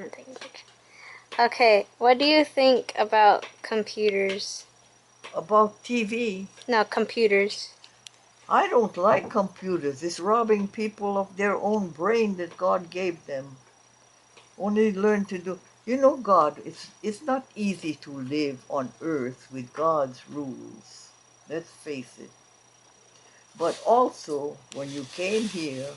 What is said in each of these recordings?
different language. Okay, what do you think about computers? About TV. No, computers. I don't like computers. It's robbing people of their own brain that God gave them. Only learn to do. You know, God, it's not easy to live on earth with God's rules. Let's face it. But also, when you came here,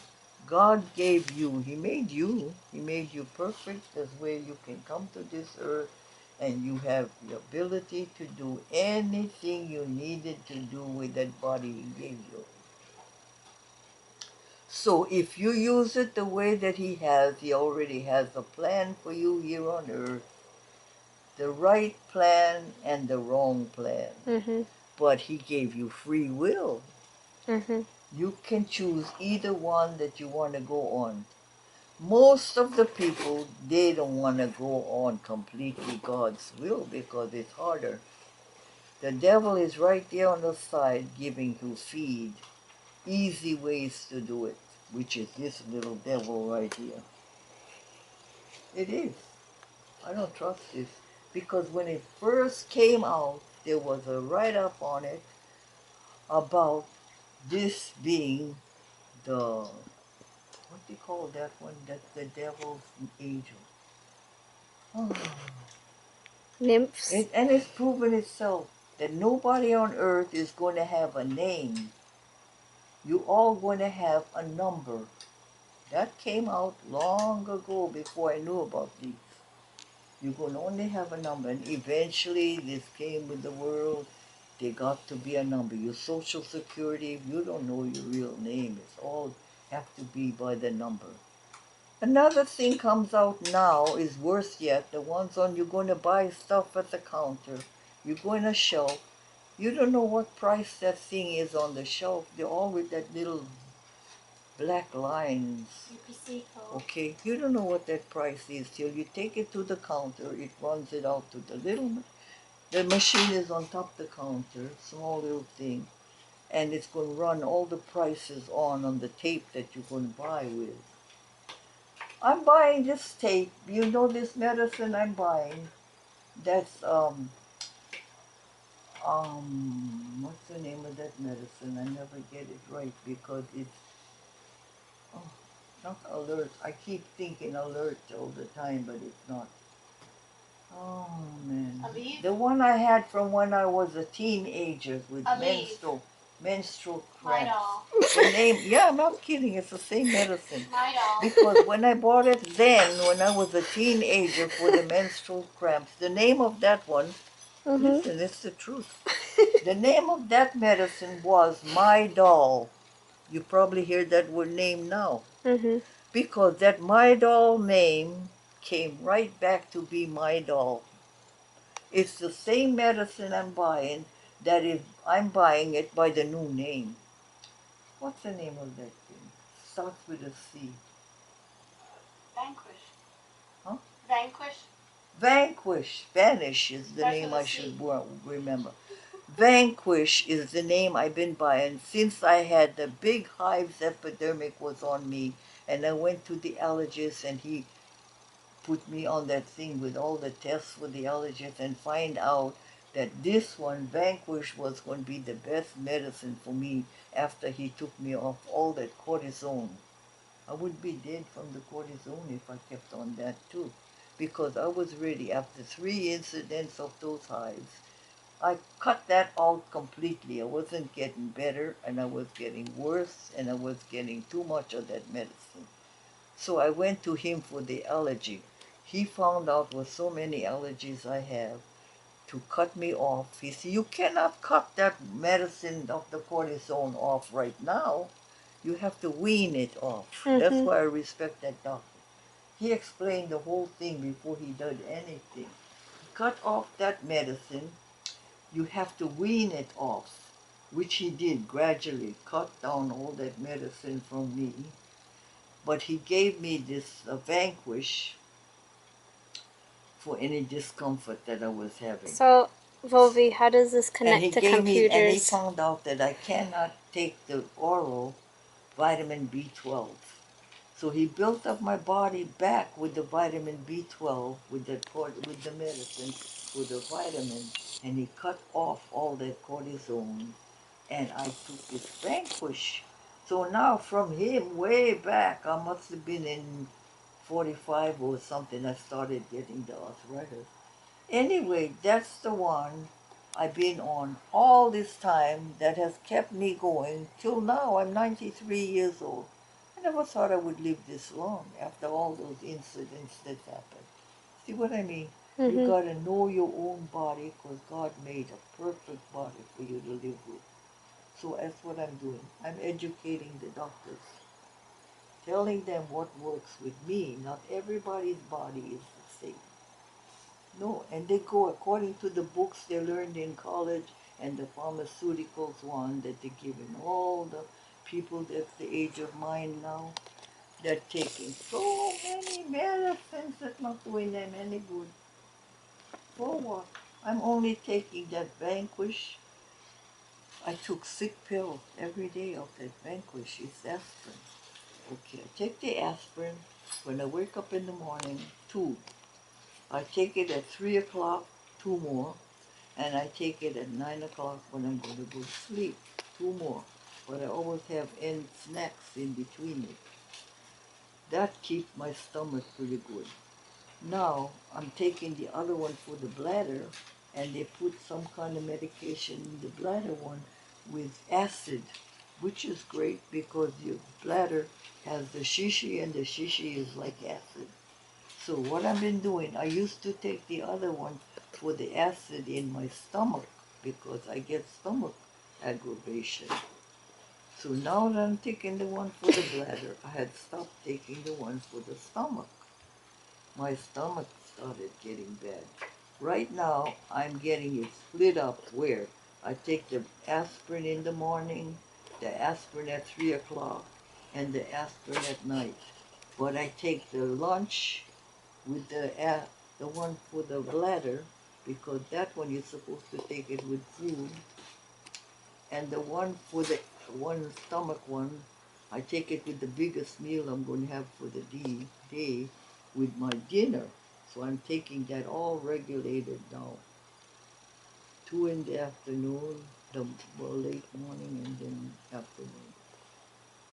God gave you, He made you. He made you perfect as way you can come to this earth and you have the ability to do anything you needed to do with that body He gave you. So if you use it the way that He has, He already has a plan for you here on earth, the right plan and the wrong plan. Mm-hmm. But He gave you free will. Mm-hmm. You can choose either one that you want to go on. Most of the people, they don't want to go on completely God's will because it's harder. The devil is right there on the side giving you feed, easy ways to do it, which is this little devil right here. It is. I don't trust this because when it first came out, there was a write-up on it about this being the, what do you call that one? That's the devil's angel. Oh. Nymphs. And it's proven itself that nobody on earth is going to have a name. You all going to have a number. That came out long ago before I knew about these. You're going to only have a number. And eventually this came with the world. They got to be a number. Your social security, if you don't know your real name, it's all have to be by the number. Another thing comes out now is worse yet. The ones on you're going to buy stuff at the counter. You're going to shelf. You don't know what price that thing is on the shelf. They're all with that little black lines. Okay, you don't know what that price is till you take it to the counter. It runs it out to the the machine is on top of the counter, small little thing, and it's going to run all the prices on the tape that you're going to buy with. I'm buying this tape. You know this medicine I'm buying? That's what's the name of that medicine? I never get it right because it's, oh, not alert. I keep thinking alert all the time, but it's not. Oh man. The one I had from when I was a teenager with menstrual cramps. The name, yeah, I'm not kidding. It's the same medicine. Because when I bought it then, when I was a teenager for the menstrual cramps, the name of that one, listen, it's the truth. The name of that medicine was My Doll. You probably hear that word name now. Because that My Doll name came right back to be My Doll. It's the same medicine I'm buying, that is, I'm buying it by the new name. What's the name of that thing? Starts with a C. Vanquish. Huh? Vanquish. Vanquish. Vanish is the name I should remember. Vanquish is the name I've been buying since I had the big hives epidemic was on me, and I went to the allergist and he put me on that thing with all the tests for the allergist and find out that this one, Vanquish, was going to be the best medicine for me after he took me off all that cortisone. I would be dead from the cortisone if I kept on that too, because I was ready after 3 incidents of those hives. I cut that out completely. I wasn't getting better and I was getting worse and I was getting too much of that medicine. So I went to him for the allergy. He found out with so many allergies I have to cut me off. He said, you cannot cut that medicine of the cortisone off right now. You have to wean it off. That's why I respect that doctor. He explained the whole thing before he did anything. Cut off that medicine. You have to wean it off, which he did gradually, cut down all that medicine from me. But he gave me this Vanquish for any discomfort that I was having. So, Vovie, how does this And connect he to gave me, and he computers? found out that I cannot take the oral vitamin B12. So he built up my body back with the vitamin B12, with the medicine, with the vitamin, and he cut off all that cortisone, and I took this Vanquish. So now from him way back, I must have been in 45 or something, I started getting the arthritis. Anyway, that's the one I've been on all this time that has kept me going till now. I'm 93 years old. I never thought I would live this long after all those incidents that happened. See what I mean? You Mm-hmm. gotta know your own body because God made a perfect body for you to live with. So that's what I'm doing. I'm educating the doctors, telling them what works with me. Not everybody's body is the same. No, and they go according to the books they learned in college and the pharmaceuticals one that they're giving all the people that's the age of mine now. They're taking so many medicines that's not doing them any good. For what? I'm only taking that Vanquish. I took 6 pills every day of that Vanquish. It's aspirin. Okay, I take the aspirin when I wake up in the morning, 2. I take it at 3 o'clock, 2 more. And I take it at 9 o'clock when I'm going to go to sleep. 2 more. But I always have snacks in between it. That keeps my stomach pretty good. Now I'm taking the other one for the bladder, and they put some kind of medication in the bladder one with acid, which is great because your bladder has the shishi, and the shishi is like acid. So what I've been doing, I used to take the other one for the acid in my stomach because I get stomach aggravation. So now that I'm taking the one for the bladder, I had stopped taking the one for the stomach. My stomach started getting bad. Right now, I'm getting it split up where I take the aspirin in the morning, the aspirin at 3 o'clock, and the aspirin at night. But I take the lunch with the one for the bladder because that one you're supposed to take it with food, and the one for the one stomach one, I take it with the biggest meal I'm going to have for the day with my dinner. So I'm taking that all regulated now. 2 in the afternoon, the late morning, and then afternoon.